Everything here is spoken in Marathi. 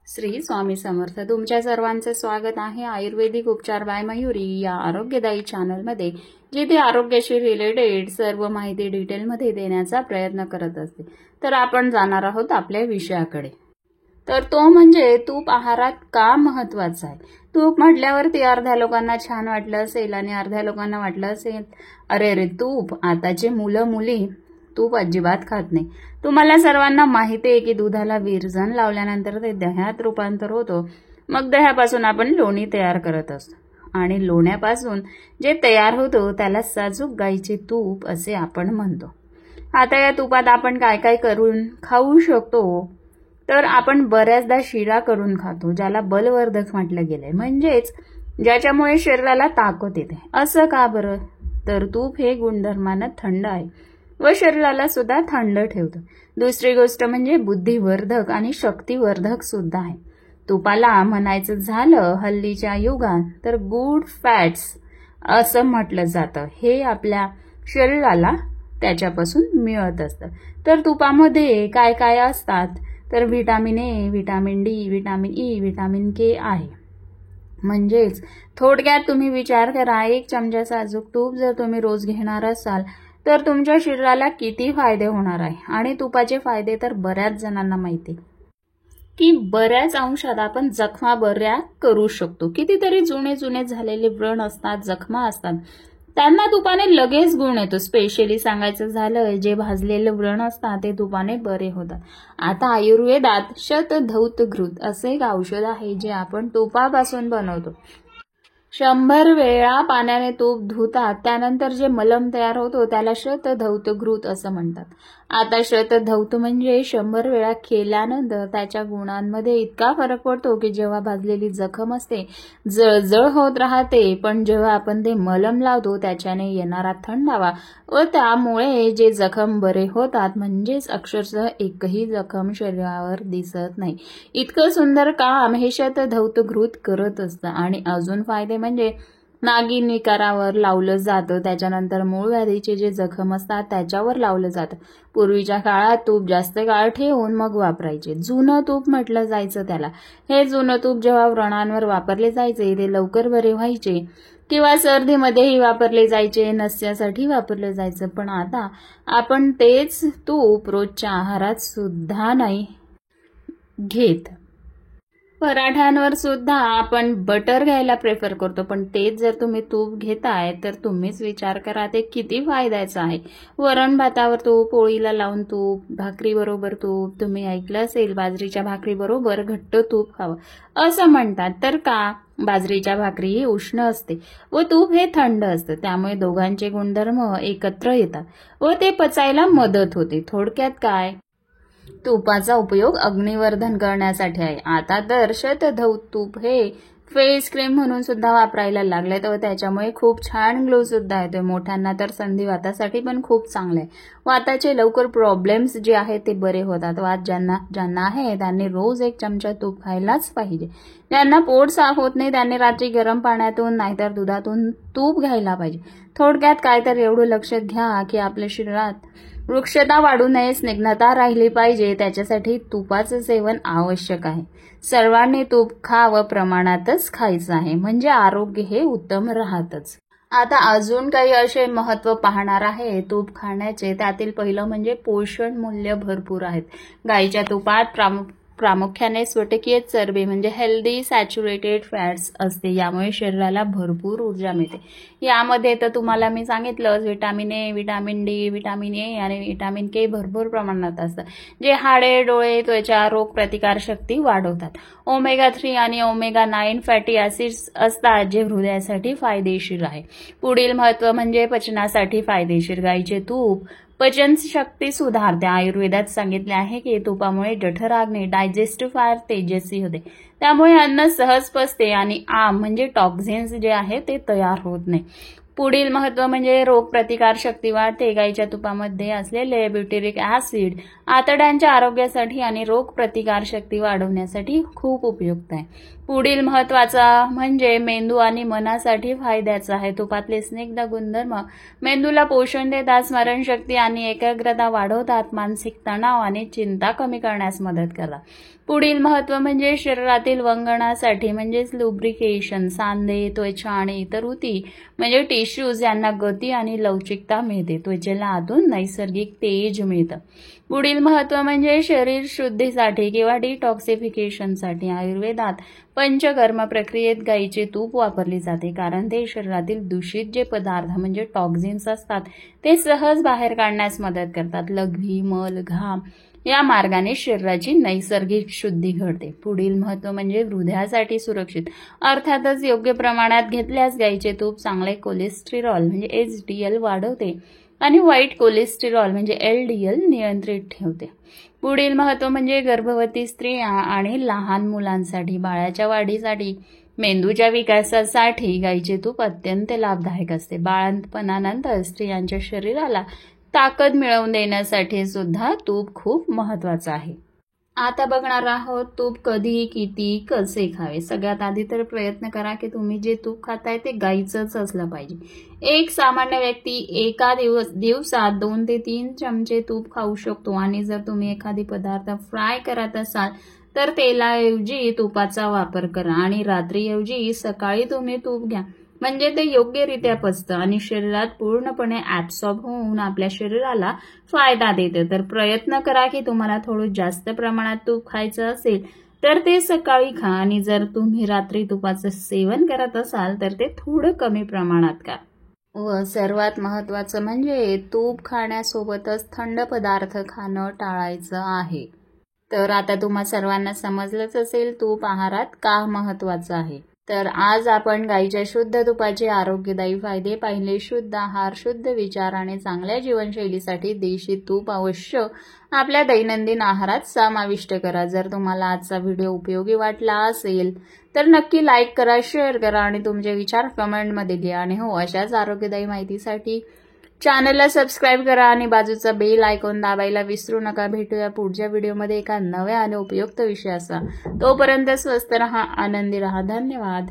श्री स्वामी समर्थ. तुमच्या सर्वांचे स्वागत आहे आयुर्वेदिक उपचार बाय मयुरी या आरोग्यदायी चॅनलमध्ये, जिथे आरोग्याशी रिलेटेड सर्व माहिती डिटेलमध्ये देण्याचा प्रयत्न करत असते. तर आपण जाणार आहोत आपल्या विषयाकडे. तर तो म्हणजे तूप आहारात का महत्वाचा आहे. तूप म्हटल्यावरती अर्ध्या लोकांना छान वाटलं असेल आणि अर्ध्या लोकांना वाटलं असेल अरे रे तूप, आताचे मुलं मुली तूप अजिबात खात नाही. तुम्हाला सर्वांना माहिती आहे की दुधाला विरजण लावल्यानंतर ते दह्यात रूपांतर होतो. मग दह्यापासून आपण लोणी तयार करत असतो आणि लोण्यापासून जे तयार होतो त्याला साजूक गाईचे तूप असे आपण म्हणतो. आता या तुपात आपण काय काय करून खाऊ शकतो, तर आपण बऱ्याचदा शिरा करून खातो, ज्याला बलवर्धक म्हटलं गेलंय, म्हणजेच ज्याच्यामुळे शरीराला ताकद येते. असं का बरं, तर तूप हे गुणधर्मानं थंड आहे व शरीराला सुद्धा थंड ठेवतं. दुसरी गोष्ट म्हणजे बुद्धिवर्धक आणि शक्तिवर्धक सुद्धा आहे. तुपाला म्हणायचं झालं हल्लीच्या युगात तर गुड फॅट्स असं म्हटलं जातं. हे आपल्या शरीराला त्याच्यापासून मिळत असतं. तर तुपामध्ये काय काय असतात, तर vitamin A, vitamin D, vitamin E, vitamin K आहे. म्हणजेच थोडक्यात तुम्ही विचार करा, 1 चमचा साजूक तूप जर तुम्ही रोज घेणार असाल तर तुमच्या शरीराला किती फायदे होणार आहे. आणि तुपाचे फायदे तर बऱ्याच जणांना माहिती की बऱ्याच अंशात आपण जखमा बऱ्या करू शकतो. कितीतरी जुने झालेले व्रण असतात, जखमा असतात, त्यांना तुपाने लगेच गुण येतो. स्पेशली सांगायचं झालं, जे भाजलेले व्रण असतात ते तुपाने बरे होतात. आता आयुर्वेदात शतधौत घृत असे एक औषध आहे जे आपण तुपापासून बनवतो. 100 वेळा पाण्याने तूप धुतात, त्यानंतर जे मलम तयार होतो त्याला शतधौत घृत असं म्हणतात. आता शतधौत म्हणजे 100 वेळा केल्यानंतर त्याच्या गुणांमध्ये इतका फरक पडतो की जेव्हा भाजलेली जखम असते जळजळ होत राहते, पण जेव्हा आपण ते मलम लावतो त्याच्याने येणारा थंडावा व त्यामुळे जे जखम बरे होतात, म्हणजेच अक्षरशः एकही जखम शरीरावर दिसत नाही. इतकं सुंदर काम हे शतधौत घृत करत असतं. आणि अजून फायदे म्हणजे नागिन विकारावर लावलं जातं, त्याच्यानंतर मूळ व्याधीचे जे जखम असतात त्याच्यावर लावलं जातं. पूर्वीच्या काळात तूप जास्त काळ ठेवून मग वापरायचे. जुनं तूप म्हटलं जायचं त्याला. हे जुनं तूप जेव्हा व्रणांवर वापरले जायचे ते लवकर बरे व्हायचे किंवा सर्दीमध्येही वापरले जायचे, नस्यासाठी वापरले जायचं. पण आता आपण तेच तूप रोजच्या आहारात सुद्धा नाही घेत. पराठ्यांवर सुद्धा आपण बटर घ्यायला प्रेफर करतो, पण तेच जर तुम्ही तूप घेताय तर तुम्हीच विचार करा ते किती फायद्याचं आहे. वरण भातावर तूप, पोळीला लावून तूप, भाकरी बरोबर तूप. तुम्ही ऐकलं असेल बाजरीच्या भाकरी बरोबर घट्ट तूप खावं असं म्हणतात. तर का, बाजरीच्या भाकरी ही उष्ण असते व तूप हे थंड असतं, त्यामुळे दोघांचे गुणधर्म एकत्र येतात व ते पचायला मदत होते. थोडक्यात काय, तुपाचा उपयोग अग्निवर्धन करण्यासाठी आहे. आता तर शतधौत तूप हे फेस क्रीम म्हणून सुद्धा वापरायला लागले, तर त्याच्यामुळे खूप छान ग्लो सुद्धा येतोय. मोठ्यांना तर संधिवातासाठी पण खूप चांगलं आहे. वाताचे लवकर प्रॉब्लेम्स जे आहेत ते बरे होतात. वात ज्यांना आहे त्यांनी रोज 1 चमचा तूप खायलाच पाहिजे. ज्यांना पोट साफ होत नाही त्यांनी रात्री गरम पाण्यातून नाहीतर दुधातून तूप घ्यायला पाहिजे. थोडक्यात काय, तर एवढं लक्षात घ्या की आपल्या शरीरात वृक्षता वाढू नये, स्निग्धता राहिली पाहिजे, त्याच्यासाठी तुपाचं सेवन आवश्यक आहे. सर्वांनी तूप खावं, प्रमाणातच खायचं आहे, म्हणजे आरोग्य हे उत्तम राहतच. आता अजून काही असे महत्व पाहणार आहे तूप खाण्याचे. त्यातील पहिलं म्हणजे पोषण मूल्य भरपूर आहेत. गाईच्या तुपात प्रामुख्याने स्फटिकीय चरबी म्हणजे हेल्दी सॅच्युरेटेड फॅट्स असते, यामुळे शरीराला भरपूर ऊर्जा मिळते. यामध्ये तर तुम्हाला मी सांगितलंच, vitamin A, vitamin D, vitamin A आणि व्हिटॅमिन के भरपूर प्रमाणात असतं, जे हाडे, डोळे, त्वचा, रोग प्रतिकारशक्ती वाढवतात. ओमेगा 3 आणि ओमेगा 9 फॅटी ऍसिड्स असतात, जे हृदयासाठी फायदेशीर आहे. पुढील महत्व म्हणजे पचनासाठी फायदेशीर. गाईचे तूप पचनशक्ती सुधारते. आयुर्वेदात सांगितले आहे की तुपामुळे जठराग्नी डायजेस्टिव्ह फायर तेजस्वी होते, त्यामुळे अन्न सहज पचते आणि आम म्हणजे टॉक्झिन्स जे आहे ते तयार होत नाही. पुढील महत्त्व म्हणजे रोगप्रतिकार शक्ती वाढते. गाईच्या तुपामध्ये असलेले ब्युटेरिक ऍसिड आतड्यांच्या आरोग्यासाठी आणि रोगप्रतिकार शक्ती वाढवण्यासाठी खूप उपयुक्त आहे. पुढील महत्त्वाचा म्हणजे मेंदू आणि मनासाठी फायद्याचा आहे. तुपातले स्निग्ध गुणधर्म मेंदूला पोषण देतात, स्मरणशक्ती आणि एकाग्रता वाढवतात, मानसिक तणाव आणि चिंता कमी करण्यास मदत करतात. पुढील महत्त्व म्हणजे शरीरातील वंगणासाठी म्हणजेच लुब्रिकेशन, सांधे, त्वचा आणि इतर ऊती म्हणजे टिश्यूज यांना गती आणि लवचिकता मिळते. त्वचेला आतून नैसर्गिक तेज मिळतं. पुढील महत्त्व म्हणजे शरीर शुद्धीसाठी किंवा डिटॉक्सिफिकेशनसाठी आयुर्वेदात पंचकर्म प्रक्रियेत गाईचे तूप वापरले जाते, कारण ते शरीरातील दूषित जे पदार्थ म्हणजे टॉक्झिन्स असतात ते सहज बाहेर काढण्यास मदत करतात. लघवी, मल, घाम या मार्गाने शरीराची नैसर्गिक शुद्धी घडते. पुढील महत्त्व म्हणजे हृदयासाठी सुरक्षित, अर्थातच योग्य प्रमाणात घेतल्यास गाईचे तूप चांगले कोलेस्टेरॉल म्हणजे HDL वाढवते आणि वाईट कोलेस्टेरॉल म्हणजे LDL नियंत्रित ठेवते. पुढील महत्त्व म्हणजे गर्भवती स्त्रिया आणि लहान मुलांसाठी, बाळाच्या वाढीसाठी, मेंदूच्या विकासासाठी गाईचे तूप अत्यंत लाभदायक असते. बाळंतपणानंतर स्त्रियांच्या शरीराला ताकद मिळवून देण्यासाठी सुद्धा तूप खूप महत्त्वाचं आहे. आता बघणार आहोत तूप कधी, किती, कसे खावे. सगळ्यात आधी तर प्रयत्न करा की तुम्ही जे तूप खाताय ते गाईचंच असलं पाहिजे. एक सामान्य व्यक्ती एका दिवसात 2 ते 3 चमचे तूप खाऊ शकतो आणि जर तुम्ही एखादी पदार्थ फ्राय करत असाल तर तेलाऐवजी तुपाचा वापर करा आणि रात्रीऐवजी सकाळी तुम्ही तूप घ्या, म्हणजे ते योग्यरित्या पचतं आणि शरीरात पूर्णपणे ऍब्सॉर्ब होऊन आपल्या शरीराला फायदा देतं. तर प्रयत्न करा की तुम्हाला थोडं जास्त प्रमाणात तूप खायचं असेल तर ते सकाळी खा आणि जर तुम्ही रात्री तुपाचं सेवन करत असाल तर ते थोडं कमी प्रमाणात खा. व सर्वात महत्त्वाचं म्हणजे तूप खाण्यासोबतच थंड पदार्थ खाणं टाळायचं आहे. तर आता तुम्हा सर्वांना समजलंच असेल तूप आहारात का महत्त्वाचं आहे. तर आज आपण गाईच्या शुद्ध तुपाचे आरोग्यदायी फायदे पाहिले. शुद्ध आहार, शुद्ध विचार आणि चांगल्या जीवनशैलीसाठी देशी तूप अवश्य आपल्या दैनंदिन आहारात समाविष्ट करा. जर तुम्हाला आजचा व्हिडिओ उपयोगी वाटला असेल तर नक्की लाईक करा, शेअर करा आणि तुमचे विचार कमेंटमध्ये लिहा. आणि हो, अशाच आरोग्यदायी माहितीसाठी चॅनलला सबस्क्राईब करा आणि बाजूचा बेल आयकॉन दाबायला विसरू नका. भेटूया पुढच्या व्हिडिओमध्ये एका नव्या आणि उपयुक्त विषयाचा. तोपर्यंत स्वस्थ रहा, आनंदी रहा. धन्यवाद.